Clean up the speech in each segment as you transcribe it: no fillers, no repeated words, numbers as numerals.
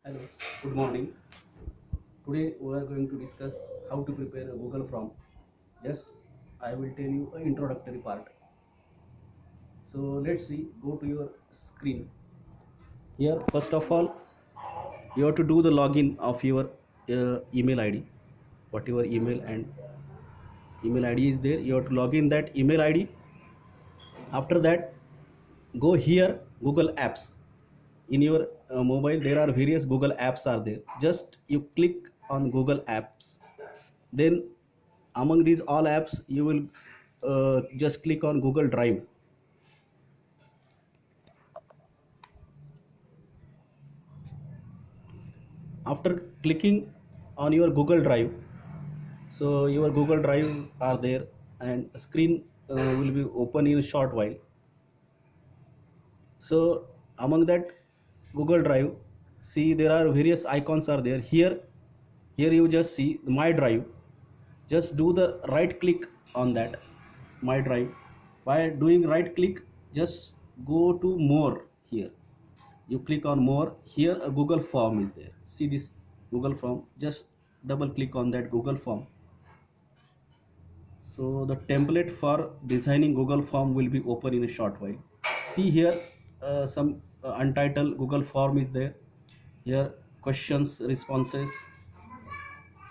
Hello, good morning. Today we are going to discuss how to prepare a Google form. Just I will tell you an introductory part. So let's see, go to your screen. Here, first of all, you have to do the login of your email ID. Whatever email ID is there, you have to log in that email ID. After that, go here, Google Apps. In your mobile, there are various Google Apps are there. Just you click on Google Apps. Then among these all apps you will just click on Google Drive. After clicking on your Google Drive, so your Google Drive are there and screen will be open in a short while. So among that Google Drive, see there are various icons are there. Here you just see my drive. Just do the right click on that my drive. By doing right click, just go to more. Here you click on more. Here a Google form is there. See this Google form, just double click on that Google form. So the template for designing Google form will be open in a short while. See here some untitled Google form is there. Here questions, responses,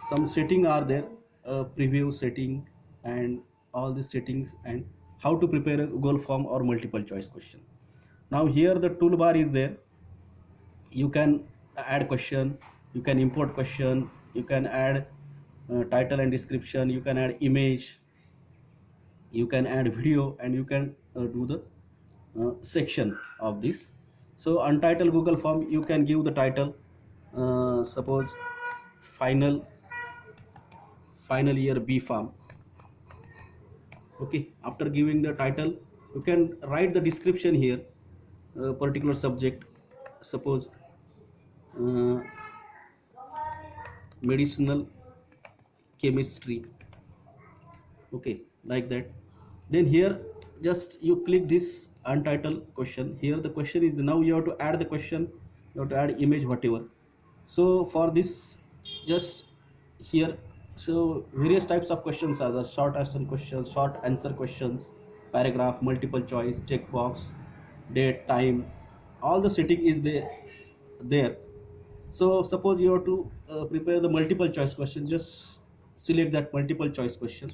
some setting are there, preview setting and all the settings, and how to prepare a Google form or multiple choice question. Now here the toolbar is there. You can add question, you can import question, you can add title and description, you can add image, you can add video, and you can do the section of this. So untitled Google form, you can give the title, suppose final year B farm. Okay, after giving the title, you can write the description here, particular subject, suppose uh, medicinal chemistry. Okay, like that. Then here just you click this untitled question. Here the question is, now you have to add the question, you have to add image, whatever. So for this, just here, so various types of questions are the short answer questions, paragraph, multiple choice, checkbox, date, time, all the setting is there. So suppose you have to prepare the multiple choice question, just select that multiple choice question,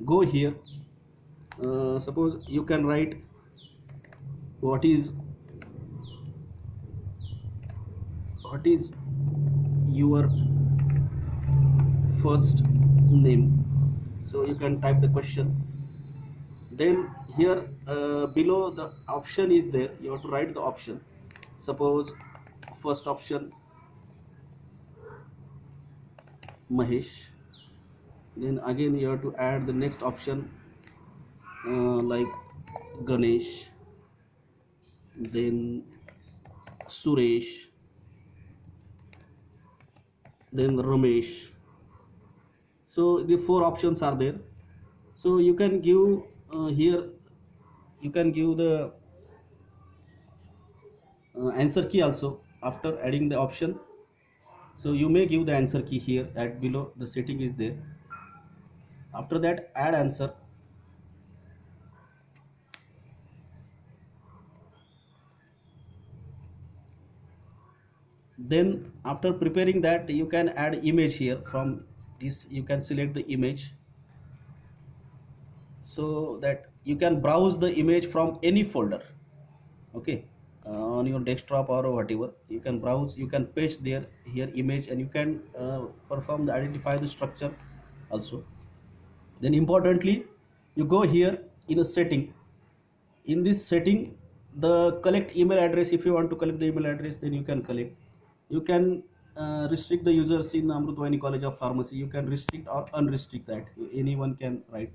go here. Suppose you can write what is your first name. So you can type the question. Then here below the option is there, you have to write the option. Suppose first option Mahesh. Then again you have to add the next option, like Ganesh, then Suresh, then Ramesh. So the four options are there. So you can give here, you can give the answer key also after adding the option. So you may give the answer key here, at below the setting is there. After that, add answer. Then after preparing that, you can add image here. From this you can select the image, so that you can browse the image from any folder. Okay, on your desktop or whatever, you can browse, you can paste there here image, and you can perform the identify the structure also. Then importantly, you go here in a setting. In this setting, the collect email address, if you want to collect the email address, then you can collect. You can restrict the users in Amrutvayani College of Pharmacy. You can restrict or unrestrict that, anyone can write.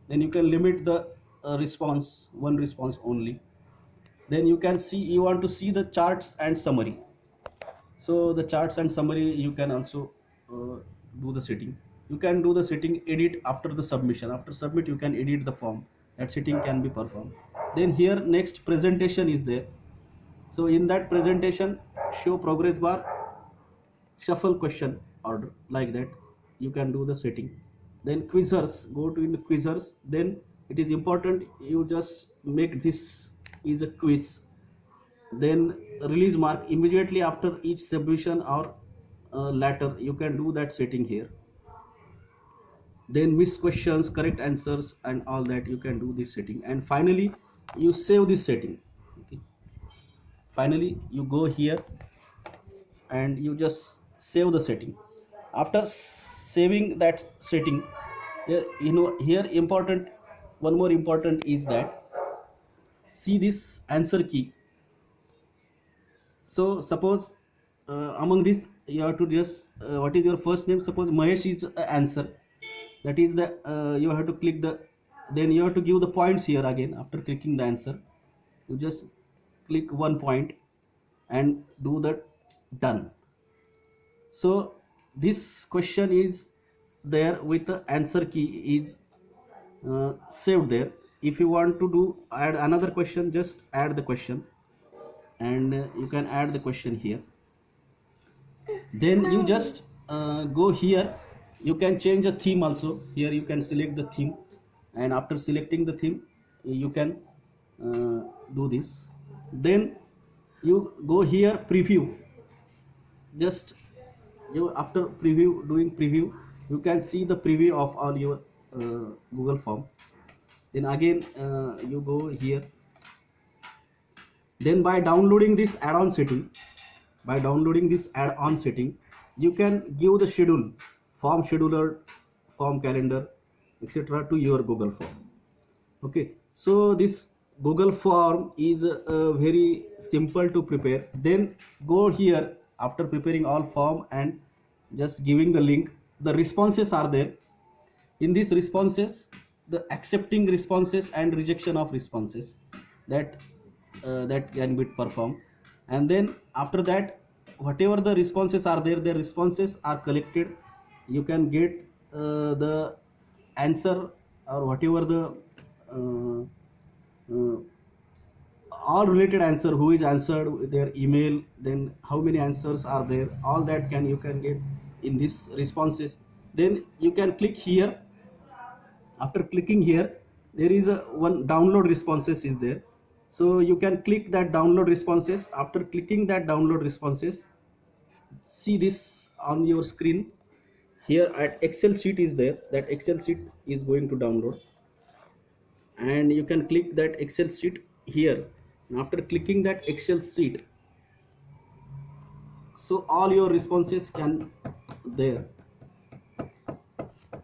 Then you can limit the response, one response only. Then you can see, you want to see the charts and summary. So the charts and summary you can also do the setting. You can do the setting edit after the submission. After submit, you can edit the form. That setting can be performed. Then here next presentation is there. So in that presentation, show progress bar. shuffle question order, like that you can do the setting. Then quizzers, go to in the quizzers, then it is important you just make this is a quiz. Then release mark immediately after each submission or latter, you can do that setting here. Then miss questions, correct answers, and all that you can do this setting. And finally you save this setting. Okay, finally you go here and you just save the setting. After saving that setting, here important, one more important is that, see this answer key. So suppose among this you have to just what is your first name, suppose Mahesh is answer, that is the you have to click the, then you have to give the points here again. After clicking the answer, you just click 1 point and do the done. So this question is there with the answer key is saved there. If you want to do add another question, just add the question, and you can add the question here. Then you just go here, you can change a theme also. Here you can select the theme, and after selecting the theme you can do this. Then you go here preview, just you after preview, doing preview, you can see the preview of all your Google form. Then again you go here. Then by downloading this add-on setting, you can give the schedule, form scheduler, form calendar, etc. to your Google form. Okay, so this Google form is very simple to prepare. Then go here after preparing all form and just giving the link. The responses are there. In these responses, the accepting responses and rejection of responses, that that can be performed. And then after that, whatever the responses are there, the responses are collected. You can get the answer or whatever the all related answer, who is answered with their email, then how many answers are there, all that you can get in this responses. Then you can click here. After clicking here, there is a one download responses is there, so you can click that download responses. After clicking that download responses, see this on your screen here at Excel sheet is there, that Excel sheet is going to download, and you can click that Excel sheet here. And after clicking that Excel sheet, so all your responses can there,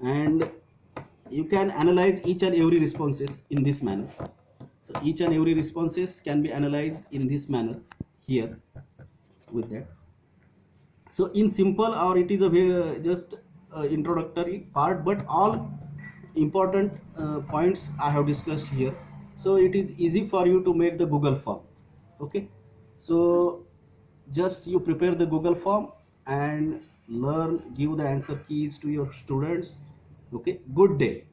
and you can analyze each and every responses in this manner. So each and every responses can be analyzed in this manner here with that. So in simple, or it is a very just introductory part, but all important points I have discussed here. So it is easy for you to make the Google form. Okay, so just you prepare the Google form and learn, give the answer keys to your students. Okay, good day.